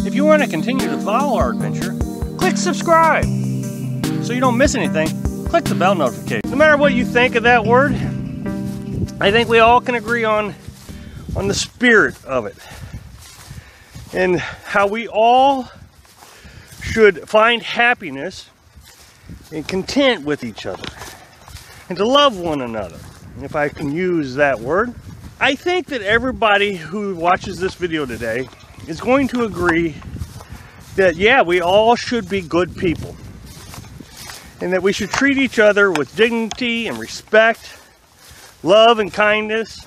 If you want to continue to follow our adventure, click subscribe. So you don't miss anything, click the bell notification. No matter what you think of that word, I think we all can agree on the spirit of it. And how we all should find happiness and content with each other. And to love one another, if I can use that word. I think that everybody who watches this video today is going to agree that, yeah, we all should be good people. And that we should treat each other with dignity and respect, love and kindness.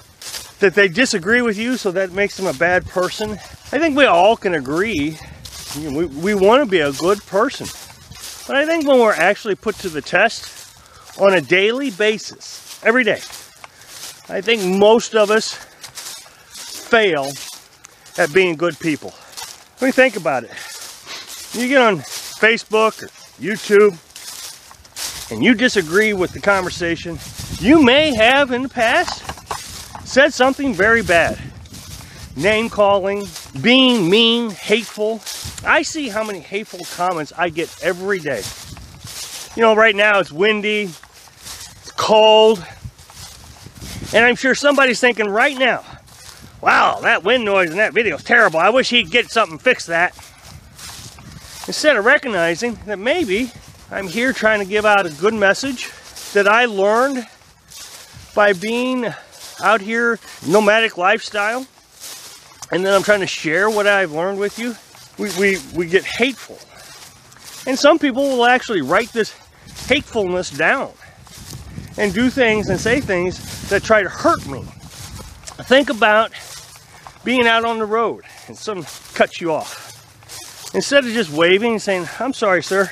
That they disagree with you, so that makes them a bad person. I think we all can agree, we want to be a good person. But I think when we're actually put to the test on a daily basis, every day, I think most of us fail at being good people. When you think about it, you get on Facebook or YouTube and you disagree with the conversation, you may have in the past said something very bad. Name calling, being mean, hateful. I see how many hateful comments I get every day. You know, right now it's windy, it's cold, and I'm sure somebody's thinking right now, wow, that wind noise in that video is terrible. I wish he'd get something fix that. Instead of recognizing that maybe I'm here trying to give out a good message that I learned by being out here, nomadic lifestyle, and then I'm trying to share what I've learned with you. We get hateful, and some people will actually write this hatefulness down and do things and say things that try to hurt me. Think about being out on the road and someone cuts you off. Instead of just waving and saying, "I'm sorry, sir,"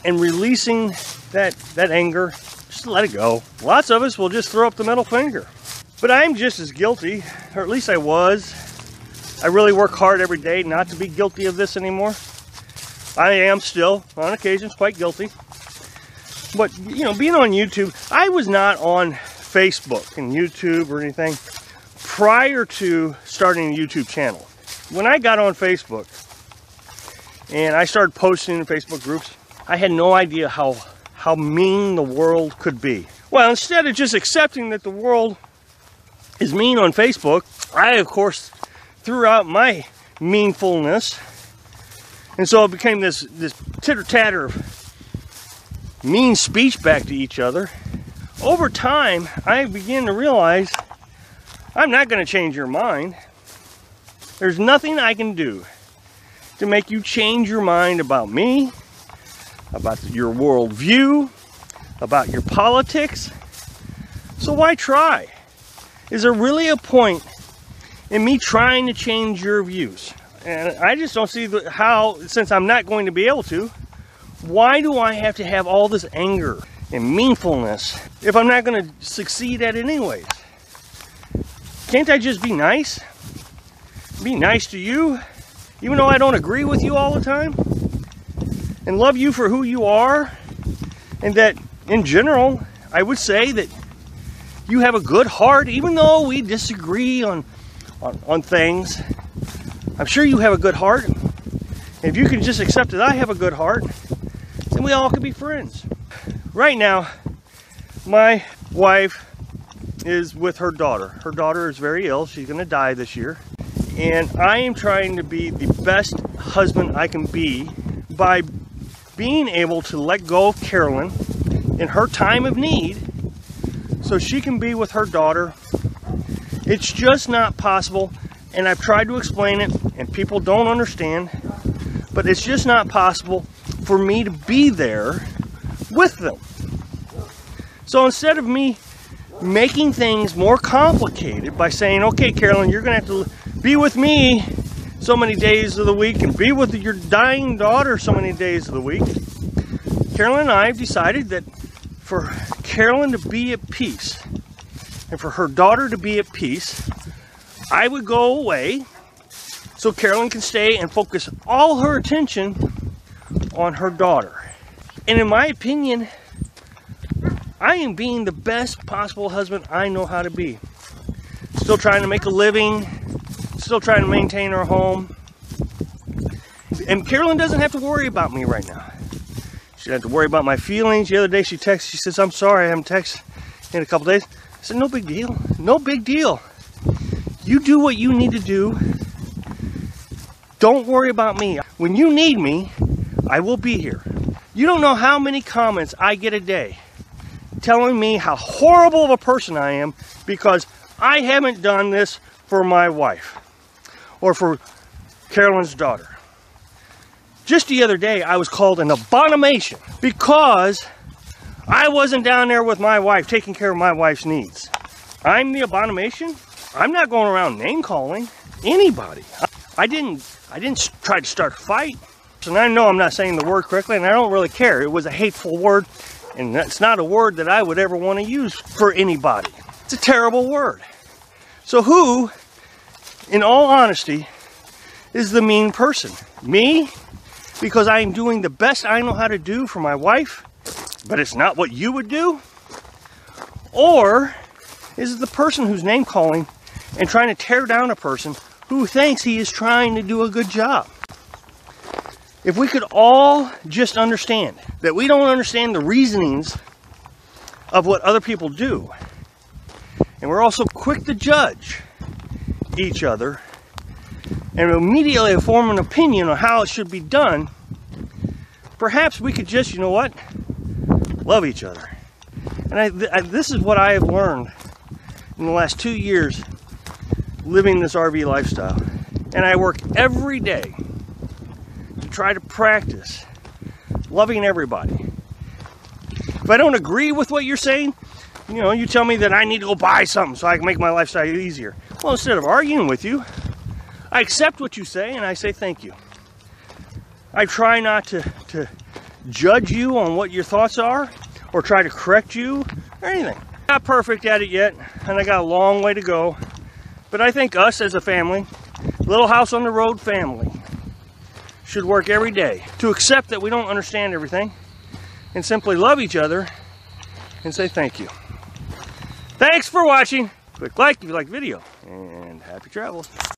and releasing that anger, just let it go. Lots of us will just throw up the middle finger. But I'm just as guilty, or at least I was. I really work hard every day not to be guilty of this anymore. I am still, on occasions, quite guilty. But, you know, being on YouTube, I was not on Facebook and YouTube or anything prior to starting a YouTube channel. When I got on Facebook and I started posting in Facebook groups, I had no idea how mean the world could be. Well, instead of just accepting that the world is mean on Facebook, I, of course, threw out my meanfulness. And so it became this titter-tatter of mean speech back to each other. Over time, I began to realize I'm not going to change your mind. There's nothing I can do to make you change your mind about me, about your worldview, about your politics. So why try? Is there really a point in me trying to change your views? And I just don't see how, since I'm not going to be able to, why do I have to have all this anger and meanfulness if I'm not going to succeed at it anyways? Can't I just be nice? Be nice to you, even though I don't agree with you all the time? And love you for who you are, and that in general, I would say that you have a good heart, even though we disagree on things. I'm sure you have a good heart. If you can just accept that I have a good heart, then we all can be friends. Right now, my wife is with her daughter. Her daughter is very ill. She's going to die this year. And I am trying to be the best husband I can be by being able to let go of Carolyn in her time of need so she can be with her daughter. It's just not possible, and I've tried to explain it and people don't understand, but it's just not possible for me to be there with them. So instead of me making things more complicated by saying, okay, Carolyn, you're going to have to be with me so many days of the week and be with your dying daughter so many days of the week, Carolyn and I have decided that for Carolyn to be at peace and for her daughter to be at peace, I would go away so Carolyn can stay and focus all her attention on her daughter. And in my opinion, I am being the best possible husband I know how to be. Still trying to make a living, still trying to maintain our home. And Carolyn doesn't have to worry about me right now. She doesn't have to worry about my feelings. The other day she texted, she says, I'm sorry, I haven't texted in a couple days. I said, no big deal. No big deal. You do what you need to do. Don't worry about me. When you need me, I will be here. You don't know how many comments I get a day telling me how horrible of a person I am because I haven't done this for my wife or for Carolyn's daughter. Just the other day, I was called an abomination because I wasn't down there with my wife, taking care of my wife's needs. I'm the abomination? I'm not going around name calling anybody. I didn't try to start a fight. And I know I'm not saying the word correctly, and I don't really care. It was a hateful word, and that's not a word that I would ever want to use for anybody. It's a terrible word. So who, in all honesty, is the mean person? Me? Because I am doing the best I know how to do for my wife, but it's not what you would do? Or is it the person who's name calling and trying to tear down a person who thinks he is trying to do a good job? If we could all just understand that we don't understand the reasonings of what other people do, and we're also quick to judge each other and immediately form an opinion on how it should be done, perhaps we could just, you know what, love each other. And this is what I have learned in the last 2 years living this RV lifestyle. And I work every day to try to practice loving everybody. If I don't agree with what you're saying, you know, you tell me that I need to go buy something so I can make my lifestyle easier. Well, instead of arguing with you, I accept what you say and I say thank you. I try not to judge you on what your thoughts are or try to correct you or anything. I'm not perfect at it yet, and I got a long way to go. But I think us as a family, Little House on the Road family, should work every day to accept that we don't understand everything and simply love each other and say thank you. Thanks for watching. Click like if you like the video, and happy travels.